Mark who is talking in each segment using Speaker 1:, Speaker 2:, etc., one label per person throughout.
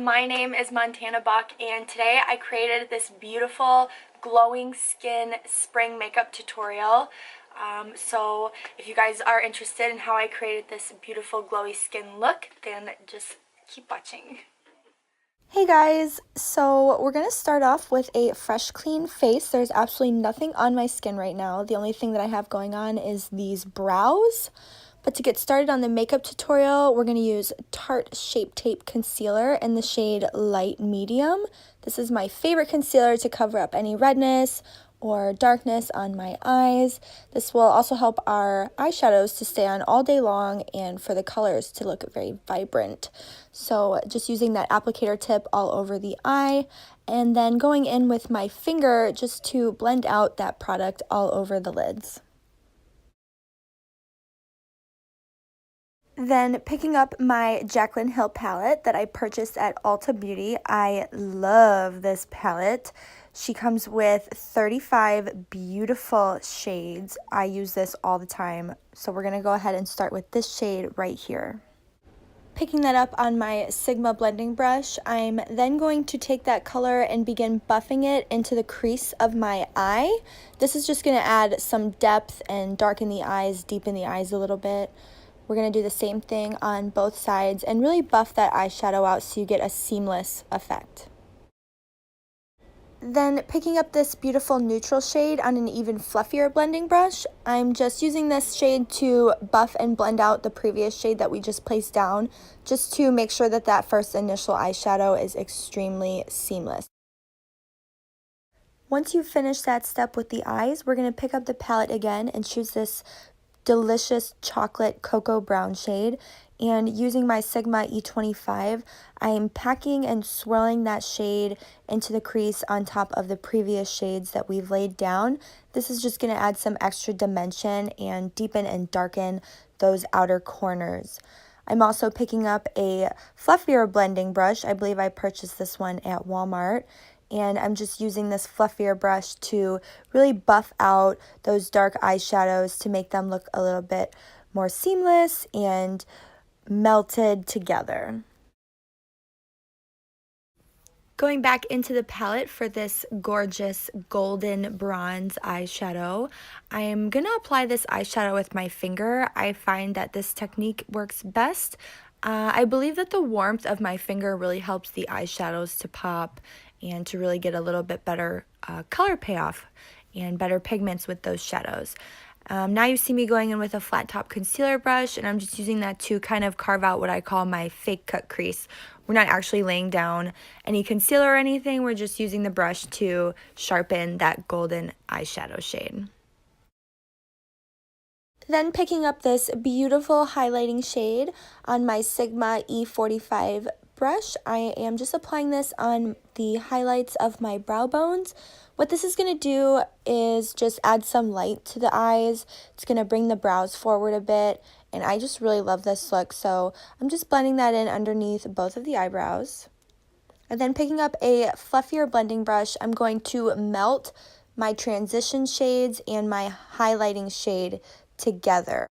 Speaker 1: my name is Montana Buck, and today I created this beautiful glowing skin spring makeup tutorial. So if you guys are interested in how I created this beautiful glowy skin look, then just keep watching. Hey guys, so we're going to start off with a fresh clean face. There's absolutely nothing on my skin right now. The only thing that I have going on is these brows. But to get started on the makeup tutorial, we're going to use Tarte Shape Tape Concealer in the shade Light Medium. This is my favorite concealer to cover up any redness or darkness on my eyes. This will also help our eyeshadows to stay on all day long and for the colors to look very vibrant. So just using that applicator tip all over the eye and then going in with my finger just to blend out that product all over the lids. Then picking up my Jaclyn Hill palette that I purchased at Ulta Beauty. I love this palette. She comes with 35 beautiful shades. I use this all the time. So we're going to go ahead and start with this shade right here. Picking that up on my Sigma blending brush, I'm then going to take that color and begin buffing it into the crease of my eye. This is just going to add some depth and darken the eyes, deepen the eyes a little bit. We're going to do the same thing on both sides and really buff that eyeshadow out so you get a seamless effect. Then picking up this beautiful neutral shade on an even fluffier blending brush, I'm just using this shade to buff and blend out the previous shade that we just placed down, just to make sure that that first initial eyeshadow is extremely seamless. Once you finish that step with the eyes, we're going to pick up the palette again and choose this delicious chocolate cocoa brown shade, and using my Sigma E25, I am packing and swirling that shade into the crease on top of the previous shades that we've laid down. This is just going to add some extra dimension and deepen and darken those outer corners. I'm also picking up a fluffier blending brush. I believe I purchased this one at Walmart. And I'm just using this fluffier brush to really buff out those dark eyeshadows to make them look a little bit more seamless and melted together. Going back into the palette for this gorgeous golden bronze eyeshadow, I am going to apply this eyeshadow with my finger. I find that this technique works best. I believe that the warmth of my finger really helps the eyeshadows to pop and to really get a little bit better color payoff and better pigments with those shadows. Now you see me going in with a flat top concealer brush, and I'm just using that to kind of carve out what I call my fake cut crease. We're not actually laying down any concealer or anything, we're just using the brush to sharpen that golden eyeshadow shade. Then picking up this beautiful highlighting shade on my Sigma E45 brush, I am just applying this on the highlights of my brow bones. What this is going to do is just add some light to the eyes. It's going to bring the brows forward a bit, and I just really love this look, so I'm just blending that in underneath both of the eyebrows. And then picking up a fluffier blending brush, I'm going to melt my transition shades and my highlighting shade together.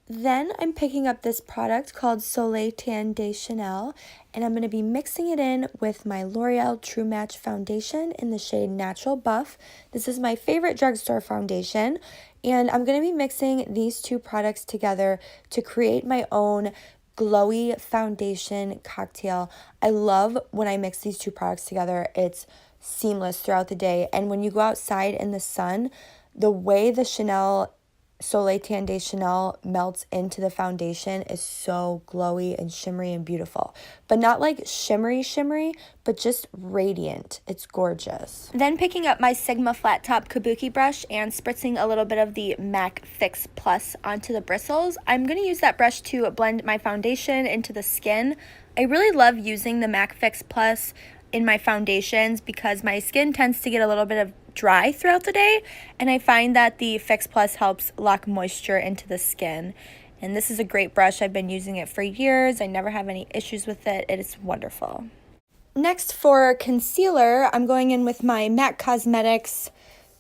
Speaker 1: Then I'm picking up this product called Soleil Tan De Chanel, and I'm going to be mixing it in with my L'Oreal True Match foundation in the shade Natural Buff. This is my favorite drugstore foundation, and I'm going to be mixing these two products together to create my own glowy foundation cocktail. I love when I mix these two products together. It's seamless throughout the day, and when you go outside in the sun, the way the Soleil Tan De Chanel melts into the foundation is so glowy and shimmery and beautiful. But not like shimmery, but just radiant. It's gorgeous. Then picking up my Sigma flat top kabuki brush and spritzing a little bit of the MAC Fix Plus onto the bristles. I'm going to use that brush to blend my foundation into the skin. I really love using the MAC Fix Plus in my foundations because my skin tends to get a little bit of dry throughout the day, and I find that the Fix Plus helps lock moisture into the skin. And this is a great brush. I've been using it for years. I never have any issues with it. It is wonderful. Next for concealer, I'm going in with my MAC Cosmetics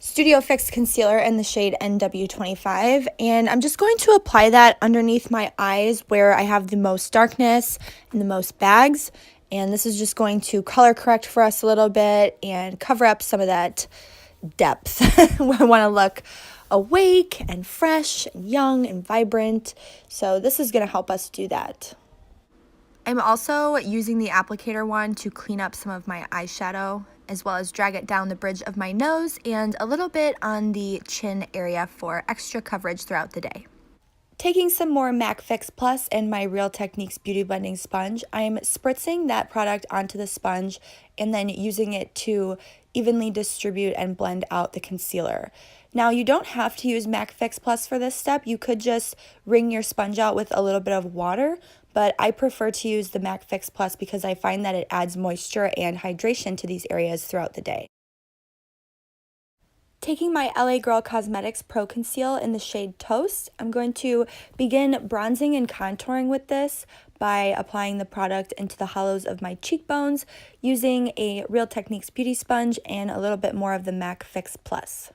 Speaker 1: Studio Fix concealer in the shade NW25, and I'm just going to apply that underneath my eyes where I have the most darkness and the most bags, and this is just going to color correct for us a little bit and cover up some of that depth. I want to look awake and fresh and young and vibrant, so this is going to help us do that. I'm also using the applicator wand to clean up some of my eyeshadow, as well as drag it down the bridge of my nose and a little bit on the chin area for extra coverage throughout the day. Taking some more MAC Fix Plus and my Real Techniques Beauty Blending Sponge, I'm spritzing that product onto the sponge and then using it to evenly distribute and blend out the concealer. Now, you don't have to use MAC Fix Plus for this step. You could just wring your sponge out with a little bit of water, but I prefer to use the MAC Fix Plus because I find that it adds moisture and hydration to these areas throughout the day. Taking my LA Girl Cosmetics Pro Conceal in the shade Toast, I'm going to begin bronzing and contouring with this by applying the product into the hollows of my cheekbones using a Real Techniques Beauty Sponge and a little bit more of the MAC Fix Plus.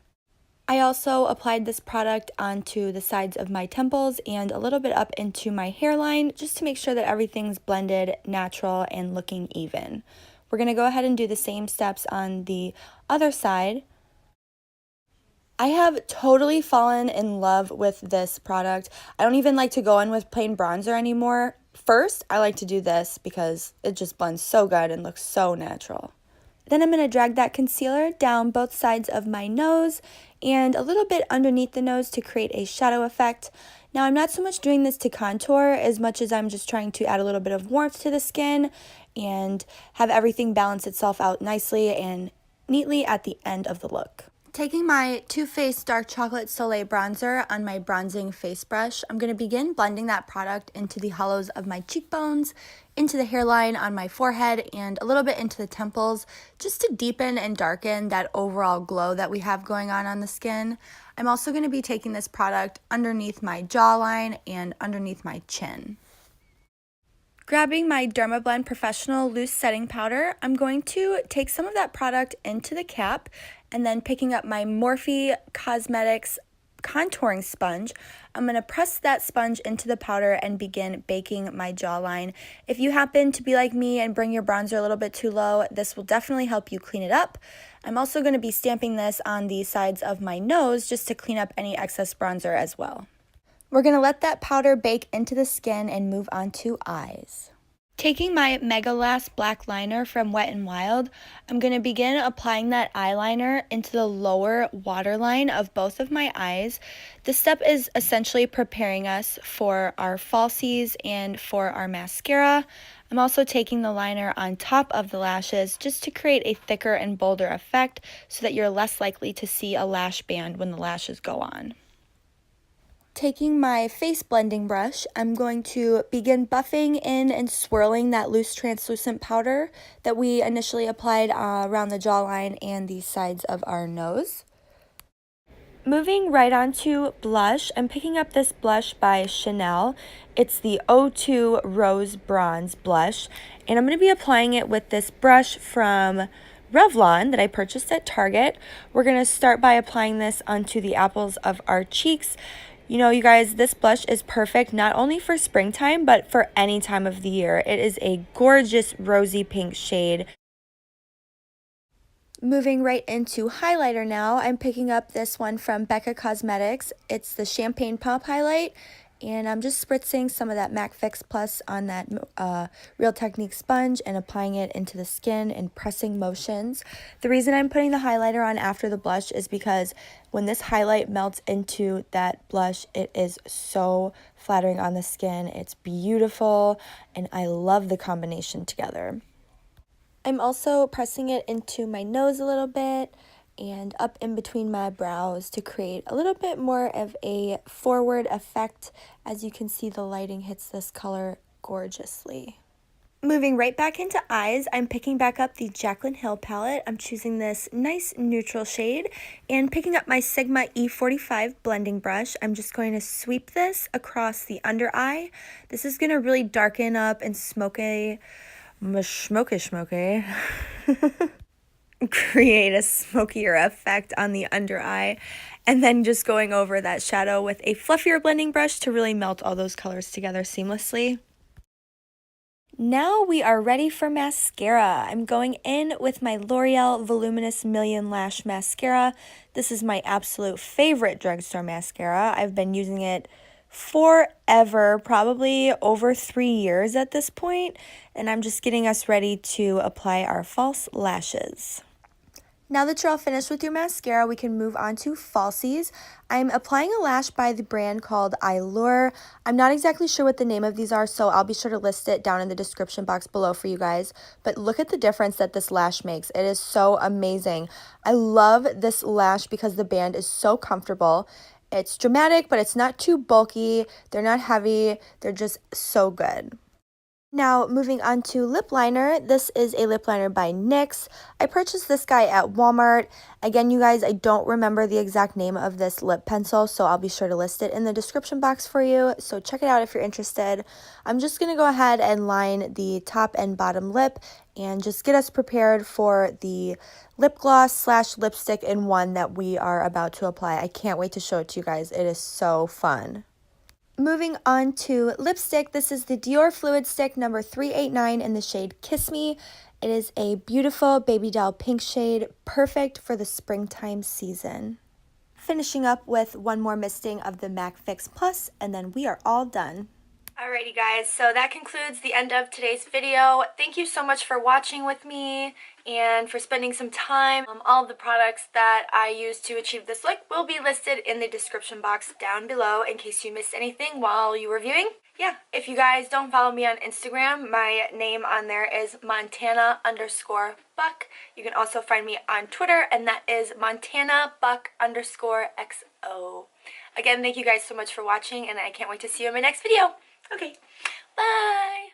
Speaker 1: I also applied this product onto the sides of my temples and a little bit up into my hairline just to make sure that everything's blended, natural, and looking even. We're going to go ahead and do the same steps on the other side. I have totally fallen in love with this product. I don't even like to go in with plain bronzer anymore. First, I like to do this because it just blends so good and looks so natural. Then I'm going to drag that concealer down both sides of my nose and a little bit underneath the nose to create a shadow effect. Now, I'm not so much doing this to contour as much as I'm just trying to add a little bit of warmth to the skin and have everything balance itself out nicely and neatly at the end of the look. Taking my Too Faced Dark Chocolate Soleil Bronzer on my bronzing face brush, I'm going to begin blending that product into the hollows of my cheekbones, into the hairline on my forehead, and a little bit into the temples, just to deepen and darken that overall glow that we have going on the skin. I'm also going to be taking this product underneath my jawline and underneath my chin. Grabbing my Dermablend Professional Loose Setting Powder, I'm going to take some of that product into the cap and then picking up my Morphe Cosmetics contouring sponge, I'm going to press that sponge into the powder and begin baking my jawline. If you happen to be like me and bring your bronzer a little bit too low, this will definitely help you clean it up. I'm also going to be stamping this on the sides of my nose just to clean up any excess bronzer as well. We're going to let that powder bake into the skin and move on to eyes. Taking my MEGAlast black liner from Wet n Wild, I'm going to begin applying that eyeliner into the lower waterline of both of my eyes. This step is essentially preparing us for our falsies and for our mascara. I'm also taking the liner on top of the lashes just to create a thicker and bolder effect so that you're less likely to see a lash band when the lashes go on. Taking my face blending brush, I'm going to begin buffing in and swirling that loose translucent powder that we initially applied around the jawline and the sides of our nose. Moving right on to blush, I'm picking up this blush by Chanel. It's the 02 Rose Bronze Blush, and I'm going to be applying it with this brush from Revlon that I purchased at Target. We're going to start by applying this onto the apples of our cheeks. You know, you guys, this blush is perfect not only for springtime, but for any time of the year. It is a gorgeous rosy pink shade. Moving right into highlighter now, I'm picking up this one from Becca Cosmetics. It's the Champagne Pump Highlight, and I'm just spritzing some of that MAC Fix Plus on that Real Techniques sponge and applying it into the skin in pressing motions. The reason I'm putting the highlighter on after the blush is because when this highlight melts into that blush, it is so flattering on the skin. It's beautiful, and I love the combination together. I'm also pressing it into my nose a little bit and up in between my brows to create a little bit more of a forward effect. As you can see, the lighting hits this color gorgeously. Moving right back into eyes, I'm picking back up the Jaclyn Hill palette. I'm choosing this nice neutral shade and picking up my Sigma E45 blending brush. I'm just going to sweep this across the under eye. This is going to really darken up and smoky. create a smokier effect on the under eye, and then just going over that shadow with a fluffier blending brush to really melt all those colors together seamlessly. Now we are ready for mascara. I'm going in with my L'Oreal Voluminous Million Lash Mascara. This is my absolute favorite drugstore mascara. I've been using it forever, probably over 3 years at this point, and I'm just getting us ready to apply our false lashes. Now that you're all finished with your mascara, we can move on to falsies. I'm applying a lash by the brand called Allure. I'm not exactly sure what the name of these are, so I'll be sure to list it down in the description box below for you guys. But look at the difference that this lash makes. It is so amazing. I love this lash because the band is so comfortable. It's dramatic, but it's not too bulky. They're not heavy. They're just so good. Now, moving on to lip liner. This is a lip liner by NYX. I purchased this guy at Walmart. Again, you guys, I don't remember the exact name of this lip pencil, so I'll be sure to list it in the description box for you. So check it out if you're interested. I'm just going to go ahead and line the top and bottom lip and just get us prepared for the lip gloss slash lipstick in one that we are about to apply. I can't wait to show it to you guys. It is so fun. Moving on to lipstick, this is the Dior Fluid Stick number 389 in the shade Kiss Me. It is a beautiful baby doll pink shade, perfect for the springtime season. Finishing up with one more misting of the MAC Fix Plus, and then we are all done. Alrighty guys, so that concludes the end of today's video. Thank you so much for watching with me and for spending some time. All of the products that I used to achieve this look will be listed in the description box down below in case you missed anything while you were viewing. Yeah, if you guys don't follow me on Instagram, my name on there is Montana_Buck. You can also find me on Twitter, and that is MontanaBuck_XO. Again, thank you guys so much for watching, and I can't wait to see you in my next video. Okay, bye!